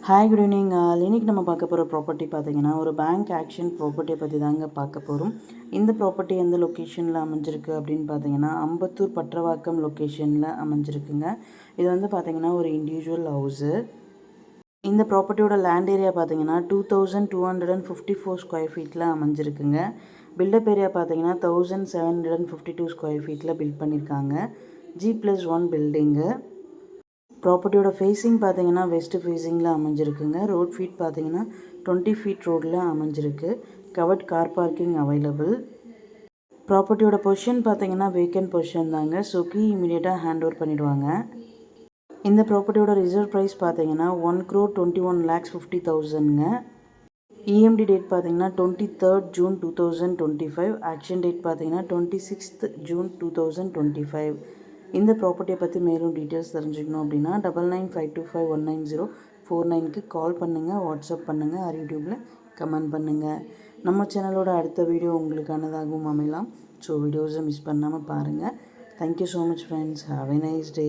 Hi good evening. இன்றைக்கி நம்ம பார்க்க போகிற ப்ராப்பர்ட்டி பார்த்திங்கன்னா ஒரு பேங்க் ஆக்ஷன் ப்ராப்பர்ட்டியை பற்றி தாங்க பார்க்க போகிறோம். இந்த ப்ராப்பர்ட்டி எந்த லொக்கேஷனில் அமைஞ்சிருக்கு அப்படின்னு பார்த்தீங்கன்னா அம்பத்தூர் பற்றவாக்கம் லொக்கேஷனில் அமைஞ்சிருக்குங்க. இது வந்து பார்த்திங்கன்னா ஒரு இண்டிவிஜுவல் ஹவுஸு. இந்த ப்ராப்பர்ட்டியோட லேண்ட் ஏரியா பார்த்தீங்கன்னா 2254 ஸ்கொயர் ஃபீட்டில் அமைஞ்சிருக்குங்க. பில்டப் ஏரியா பார்த்தீங்கன்னா 1752 ஸ்கொயர் ஃபீட்டில் பில்ட் பண்ணியிருக்காங்க. G+1 building. ப்ராப்பர்ட்டியோட ஃபேஸிங் பார்த்தீங்கன்னா வெஸ்ட் ஃபேஸிங்கில் அமைஞ்சிருக்குங்க. ரோட் ஃபீட் பார்த்தீங்கன்னா 20 ஃபீட் ரோடில் அமைஞ்சிருக்கு. Covered car parking available. ப்ராப்பர்ட்டியோட பொசிஷன் பார்த்தீங்கன்னா வேக்கன்ட் பொசிஷன் தாங்க. ஸோ கீ இமீடியட்டாக ஹேண்ட் ஓவர் பண்ணிவிடுவாங்க. இந்த ப்ராப்பர்ட்டியோட ரிசர்வ் ப்ரைஸ் பார்த்தீங்கன்னா 1,21,50,000ங்க. இஎம்டி டேட் பார்த்தீங்கன்னா 23rd June 2025. ஆக்ஷன் டேட் பார்த்தீங்கன்னா 26th June 2025. இந்த ப்ராப்பர்ட்டியை பற்றி மேலும் டீட்டெயில்ஸ் தெரிஞ்சுக்கணும் அப்படின்னா 9952519049க்கு கால் பண்ணுங்கள், வாட்ஸ்அப் பண்ணுங்கள், யூடியூப்பில் கமெண்ட் பண்ணுங்கள். நம்ம சேனலோட அடுத்த வீடியோ உங்களுக்கானதாகவும் அமையலாம். ஸோ வீடியோஸை மிஸ் பண்ணாமல் பாருங்கள். Thank you so much friends. Have a nice day.